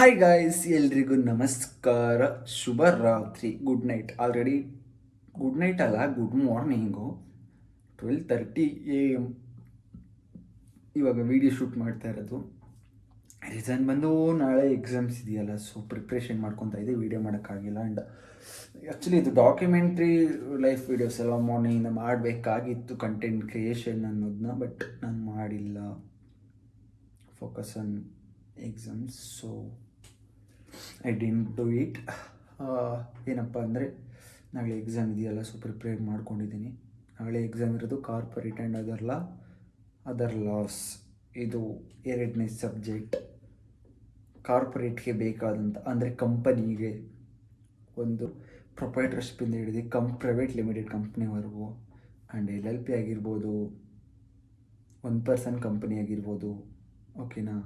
Hi guys, ಎಲ್ರಿಗೂ ನಮಸ್ಕಾರ. ಶುಭ ರಾತ್ರಿ, good night. Already good night ಅಲ್ಲ, ಗುಡ್ ಮಾರ್ನಿಂಗು. 12:30 AM ಇವಾಗ ವಿಡಿಯೋ ಶೂಟ್ ಮಾಡ್ತಾ ಇರೋದು. ರೀಸನ್ ಬಂದು ನಾಳೆ ಎಕ್ಸಾಮ್ಸ್ ಇದೆಯಲ್ಲ, ಸೊ ಪ್ರಿಪ್ರೇಷನ್ ಮಾಡ್ಕೊತಾ ಇದ್ದೆ, ವೀಡಿಯೋ ಮಾಡೋಕ್ಕಾಗಿಲ್ಲ. ಆ್ಯಂಡ್ ಆ್ಯಕ್ಚುಲಿ ಇದು ಡಾಕ್ಯುಮೆಂಟ್ರಿ ಲೈಫ್ ವೀಡಿಯೋಸ್ ಎಲ್ಲ ಮಾರ್ನಿಂಗಿಂದ ಮಾಡಬೇಕಾಗಿತ್ತು, ಕಂಟೆಂಟ್ ಕ್ರಿಯೇಷನ್ ಅನ್ನೋದನ್ನ. ಬಟ್ ನಾನು ಮಾಡಿಲ್ಲ, focus on exams. So I didn't do it. ಏನಪ್ಪ ಅಂದರೆ ನಾಳೆ ಎಕ್ಸಾಮ್ ಇದೆಯಲ್ಲ, ಸೊ ಪ್ರಿಪೇರ್ ಮಾಡ್ಕೊಂಡಿದ್ದೀನಿ. ನಾಳೆ ಎಕ್ಸಾಮ್ ಇರೋದು ಕಾರ್ಪೊರೇಟ್ ಆ್ಯಂಡ್ ಅದರ್ ಲಾಸ್. ಇದು 2ನೇ ಸಬ್ಜೆಕ್ಟ್. ಕಾರ್ಪೊರೇಟ್ಗೆ ಬೇಕಾದಂಥ ಅಂದರೆ ಕಂಪನಿಗೆ ಒಂದು ಪ್ರೊಪ್ರೈಟರ್ಶಿಪಿಂದ ಹಿಡಿದು ಪ್ರೈವೇಟ್ ಲಿಮಿಟೆಡ್ ಕಂಪ್ನಿವರೆಗೂ, ಆ್ಯಂಡ್ LLP ಆಗಿರ್ಬೋದು, 1 ಪರ್ಸನ್ ಕಂಪನಿ ಆಗಿರ್ಬೋದು, ಓಕೆನಾ,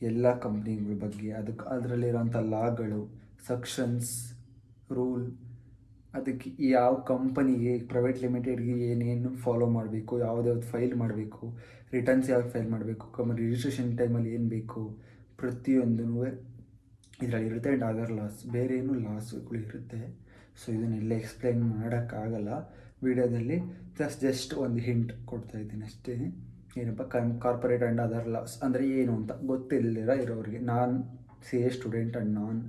ಎಲ್ಲ ಕಂಪ್ನಿಗಳ ಬಗ್ಗೆ, ಅದರಲ್ಲಿರೋಂಥ ಲಾಗಳು, ಸೆಕ್ಷನ್ಸ್, ರೂಲ್, ಅದಕ್ಕೆ ಯಾವ ಕಂಪನಿಗೆ ಪ್ರೈವೇಟ್ ಲಿಮಿಟೆಡ್ಗೆ ಏನೇನು ಫಾಲೋ ಮಾಡಬೇಕು, ಯಾವುದ್ಯಾವ್ದು ಫೈಲ್ ಮಾಡಬೇಕು, ರಿಟರ್ನ್ಸ್ ಯಾವ್ದು ಫೈಲ್ ಮಾಡಬೇಕು, ರಿಜಿಸ್ಟ್ರೇಷನ್ ಟೈಮಲ್ಲಿ ಏನು ಬೇಕು, ಪ್ರತಿಯೊಂದೂ ಇದರಲ್ಲಿ ಇರುತ್ತೆ. ಆ್ಯಂಡ್ ಅದರ್ ಲಾಸ್, ಬೇರೆ ಏನು ಲಾಸ್ಗಳು ಇರುತ್ತೆ. ಸೊ ಇದನ್ನೆಲ್ಲ ಎಕ್ಸ್ಪ್ಲೈನ್ ಮಾಡೋಕ್ಕಾಗಲ್ಲ ವಿಡಿಯೋದಲ್ಲಿ. ಜಸ್ಟ್ ಒಂದು ಹಿಂಟ್ ಕೊಡ್ತಾಯಿದ್ದೀನಿ ಅಷ್ಟೇ. ಏನಪ್ಪ, ಕಾರ್ಪೊರೇಟ್ ಆ್ಯಂಡ್ ಅದರ್ ಲಾಸ್ ಅಂದರೆ ಏನು ಅಂತ ಗೊತ್ತಿಲ್ಲದಿರ ಇರೋರಿಗೆ. ನಾನು CA student and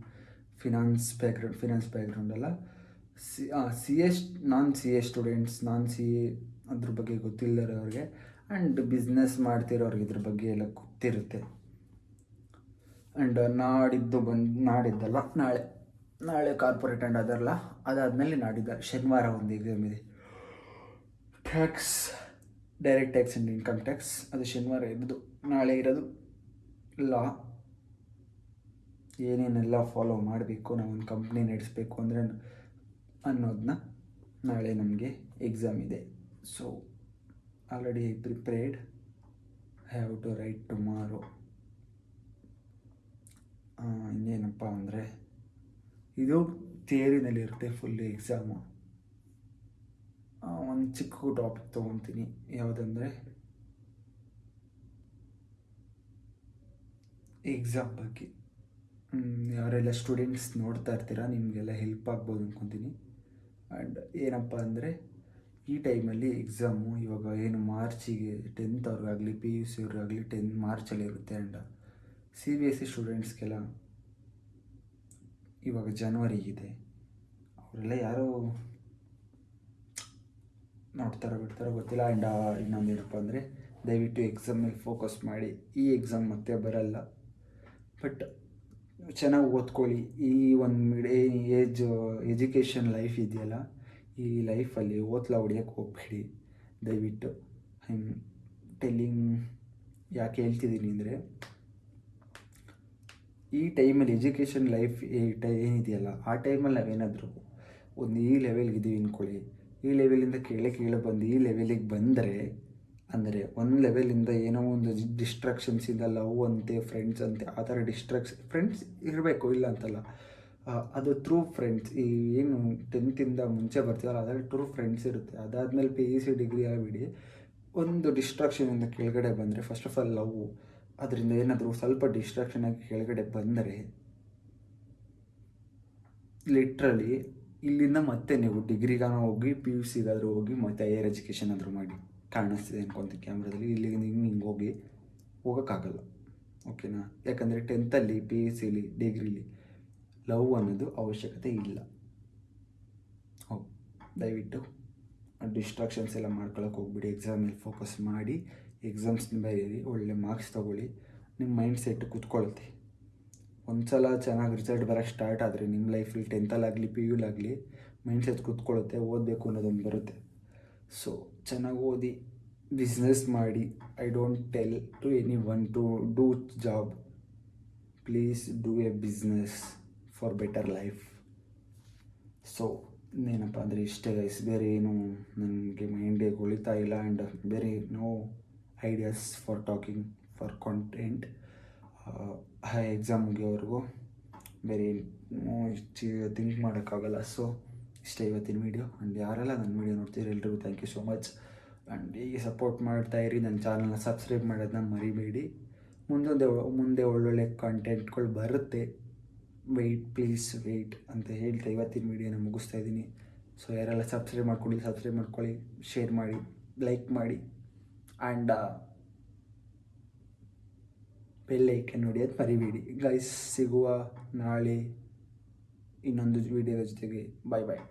finance background ಅಲ್ಲ, ನಾನ್ CA ಸ್ಟೂಡೆಂಟ್ಸ್, CA ಅದ್ರ ಬಗ್ಗೆ ಗೊತ್ತಿಲ್ಲದಿರೋರಿಗೆ, ಆ್ಯಂಡ್ ಬಿಸ್ನೆಸ್ ಮಾಡ್ತಿರೋರಿಗೆ ಇದ್ರ ಬಗ್ಗೆ ಎಲ್ಲ ಗೊತ್ತಿರುತ್ತೆ. ಆ್ಯಂಡ್ ನಾಡಿದ್ದಲ್ಲ, ನಾಳೆ ಕಾರ್ಪೊರೇಟ್ ಆ್ಯಂಡ್ ಅದರ್ಲ, ಅದಾದಮೇಲೆ ಶನಿವಾರ ಒಂದು ಎಕ್ಸಾಮ್ ಇದೆ, direct tax and income tax. ಅದು ಶನಿವಾರ ಇರೋದು. ನಾಳೆ ಇರೋದು ಲಾ. ಏನೇನೆಲ್ಲ ಫಾಲೋ ಮಾಡಬೇಕು, ನಾವೊಂದು ಕಂಪ್ನಿ ನಡೆಸಬೇಕು ಅಂದರೆ ಅನ್ನೋದನ್ನ ನಾಳೆ ನಮಗೆ ಎಕ್ಸಾಮ್ ಇದೆ. So already prepared, have to write tomorrow. ಇನ್ನೇನಪ್ಪ ಅಂದರೆ ಇದು ಥಿಯರಿನಲ್ಲಿರುತ್ತೆ ಫುಲ್ ಎಕ್ಸಾಮು. ಒಂದು ಚಿಕ್ಕ ಟಾಪಿಕ್ ತೊಗೊತೀನಿ, ಯಾವುದಂದರೆ ಎಕ್ಸಾಮ್ ಬಗ್ಗೆ. ಯಾರೆಲ್ಲ ಸ್ಟೂಡೆಂಟ್ಸ್ ನೋಡ್ತಾ ಇರ್ತೀರ, ನಿಮಗೆಲ್ಲ ಹೆಲ್ಪ್ ಆಗ್ಬೋದು ಅಂದ್ಕೊತೀನಿ. ಆ್ಯಂಡ್ ಏನಪ್ಪ ಅಂದರೆ ಈ ಟೈಮಲ್ಲಿ ಎಕ್ಸಾಮು ಇವಾಗ ಏನು ಮಾರ್ಚಿಗೆ 10th ಅವ್ರಿಗಾಗಲಿ PUC ಅವ್ರಿಗಾಗಲಿ ಮಾರ್ಚಲ್ಲಿ ಇರುತ್ತೆ. ಆ್ಯಂಡ್ CBSE ಸ್ಟೂಡೆಂಟ್ಸ್ಗೆಲ್ಲ ಇವಾಗ ಜನವರಿಗಿದೆ. ಅವರೆಲ್ಲ ಯಾರೋ ನೋಡ್ತಾರೋ ಬಿಡ್ತಾರೋ ಗೊತ್ತಿಲ್ಲ. ಆ್ಯಂಡ್ ಇನ್ನೊಂದು ಏನಪ್ಪ ಅಂದರೆ ದಯವಿಟ್ಟು ಎಕ್ಸಾಮ್ ಮೇಲೆ ಫೋಕಸ್ ಮಾಡಿ. ಈ ಎಕ್ಸಾಮ್ ಮತ್ತೆ ಬರಲ್ಲ, ಬಟ್ ಚೆನ್ನಾಗಿ ಓದ್ಕೊಳ್ಳಿ. ಈ ಒಂದು ಎಜುಕೇಷನ್ ಲೈಫ್ ಇದೆಯಲ್ಲ, ಈ ಲೈಫಲ್ಲಿ ಹೊಡಿಯೋಕ್ಕೆ ಹೋಗ್ಬೇಡಿ ದಯವಿಟ್ಟು. ಟೆಲ್ಲಿಂಗ್ ಯಾಕೆ ಹೇಳ್ತಿದ್ದೀನಿ ಅಂದರೆ, ಈ ಟೈಮಲ್ಲಿ ಎಜುಕೇಷನ್ ಲೈಫ್ ಏನಿದೆಯಲ್ಲ, ಆ ಟೈಮಲ್ಲಿ ನಾವೇನಾದರೂ ಒಂದು ಈ ಲೆವೆಲ್ಗಿದ್ದೀವಿ ಅಂದ್ಕೊಳ್ಳಿ, ಈ ಲೆವೆಲಿಂದ ಕೇಳೇ ಬಂದು ಈ ಲೆವೆಲಿಗೆ ಬಂದರೆ, ಅಂದರೆ ಒಂದು ಲೆವೆಲಿಂದ ಏನೋ ಒಂದು ಡಿಸ್ಟ್ರಾಕ್ಷನ್ಸಿಂದ, ಲವ್ ಅಂತೆ, ಫ್ರೆಂಡ್ಸ್ ಅಂತೆ, ಆ ಥರ ಫ್ರೆಂಡ್ಸ್ ಇರಬೇಕು, ಇಲ್ಲ ಅಂತಲ್ಲ, ಅದು ಟ್ರೂ ಫ್ರೆಂಡ್ಸ್. ಈ ಏನು 10th ಮುಂಚೆ ಬರ್ತೀವಲ್ಲ, ಅದರಲ್ಲಿ ಟ್ರೂ ಫ್ರೆಂಡ್ಸ್ ಇರುತ್ತೆ. ಅದಾದಮೇಲೆ PUC ಡಿಗ್ರಿ ಆಗಿಬಿಡಿ, ಒಂದು ಡಿಸ್ಟ್ರಾಕ್ಷನಿಂದ ಕೆಳಗಡೆ ಬಂದರೆ, ಫಸ್ಟ್ ಆಫ್ ಆಲ್ ಲವ್, ಅದರಿಂದ ಏನಾದರೂ ಸ್ವಲ್ಪ ಡಿಸ್ಟ್ರಾಕ್ಷನ್ ಆಗಿ ಕೆಳಗಡೆ ಬಂದರೆ, ಲಿಟ್ರಲಿ ಇಲ್ಲಿಂದ ಮತ್ತೆ ನೀವು ಡಿಗ್ರಿಗಾನ ಹೋಗಿ, PUCಗಾದರೂ ಹೋಗಿ, ಮತ್ತೆ ಹೈಯರ್ ಎಜುಕೇಷನ್ ಆದರೂ ಮಾಡಿ. ಕಾಣಿಸ್ತಿದೆ ಅನ್ಕೊತೀನಿ ಕ್ಯಾಮ್ರಾದಲ್ಲಿ. ಇಲ್ಲಿಂದ ಹಿಂಗೆ ಹೋಗೋಕ್ಕಾಗಲ್ಲ, ಓಕೆನಾ. ಯಾಕಂದರೆ 10th PUCಲಿ ಡಿಗ್ರಿಲಿ ಲವ್ ಅನ್ನೋದು ಅವಶ್ಯಕತೆ ಇಲ್ಲ. ದಯವಿಟ್ಟು ಡಿಸ್ಟ್ರಾಕ್ಷನ್ಸ್ ಎಲ್ಲ ಮಾಡ್ಕೊಳಕ್ಕೆ ಹೋಗ್ಬಿಡಿ. ಎಕ್ಸಾಮಲ್ಲಿ ಫೋಕಸ್ ಮಾಡಿ, ಎಕ್ಸಾಮ್ಸ್ನ ಬರೀರಿ, ಒಳ್ಳೆ ಮಾರ್ಕ್ಸ್ ತೊಗೊಳ್ಳಿ. ನಿಮ್ಮ ಮೈಂಡ್ ಸೆಟ್ ಕೂತ್ಕೊಳ್ಳುತ್ತೆ. ಒಂದು ಸಲ ಚೆನ್ನಾಗಿ ರಿಸಲ್ಟ್ ಬರೋಕ್ಕೆ ಸ್ಟಾರ್ಟ್ ಆದರೆ ನಿಮ್ಮ ಲೈಫಲ್ಲಿ 10th PUಲಾಗಲಿ ಮೈಂಡ್ ಸೆಟ್ ಕೂತ್ಕೊಳ್ಳುತ್ತೆ, ಓದಬೇಕು ಅನ್ನೋದೊಂದು ಬರುತ್ತೆ. ಸೊ ಚೆನ್ನಾಗಿ ಓದಿ, ಬಿಸ್ನೆಸ್ ಮಾಡಿ. I don't tell to anyone to do job. Please do a business for better life. So ಏನಪ್ಪ ಅಂದರೆ ಇಷ್ಟೇ ಗೈಸ್, ಬೇರೆ ಏನು ನನಗೆ ಮೈಂಡಿಗೆ ಉಳಿತಾ ಇಲ್ಲ. ಆ್ಯಂಡ್ ಬೇರೆ no ideas for talking for content. Exam ಮುಗಿಯೋವರೆಗೂ ಬೇರೆ ಥಿಂಕ್ ಮಾಡೋಕ್ಕಾಗಲ್ಲ. ಸೊ ಇಷ್ಟೇ ಇವತ್ತಿನ ವೀಡಿಯೋ. ಆ್ಯಂಡ್ ಯಾರೆಲ್ಲ ನನ್ನ ವೀಡಿಯೋ ನೋಡ್ತೀರಿ ಎಲ್ರಿಗೂ thank you so much. And ಹೀಗೆ ಸಪೋರ್ಟ್ ಮಾಡ್ತಾಯಿರಿ. ನನ್ನ ಚಾನಲ್ನ ಸಬ್ಸ್ಕ್ರೈಬ್ ಮಾಡೋದನ್ನ ಮರಿಬೇಡಿ. ಮುಂದೆ ಒಳ್ಳೊಳ್ಳೆ ಕಂಟೆಂಟ್ಗಳು ಬರುತ್ತೆ. ಪ್ಲೀಸ್ ವೆಯ್ಟ್ ಅಂತ ಹೇಳ್ತಾ ಇವತ್ತಿನ ವೀಡಿಯೋನ ಮುಗಿಸ್ತಾ ಇದ್ದೀನಿ. ಸೊ ಯಾರೆಲ್ಲ ಸಬ್ಸ್ಕ್ರೈಬ್ ಮಾಡ್ಕೊಳ್ಳಿ, ಶೇರ್ ಮಾಡಿ, ಲೈಕ್ ಮಾಡಿ ಆ್ಯಂಡ್ ಬೆಲ್ ಐಕನ್ ನೋಡಿ ಅದು ಮರಿಬೇಡಿ ಗೈಸ್. ಸಿಗುವ ನಾಳೆ ಇನ್ನೊಂದು ವೀಡಿಯೋದ ಜೊತೆಗೆ. ಬಾಯ್.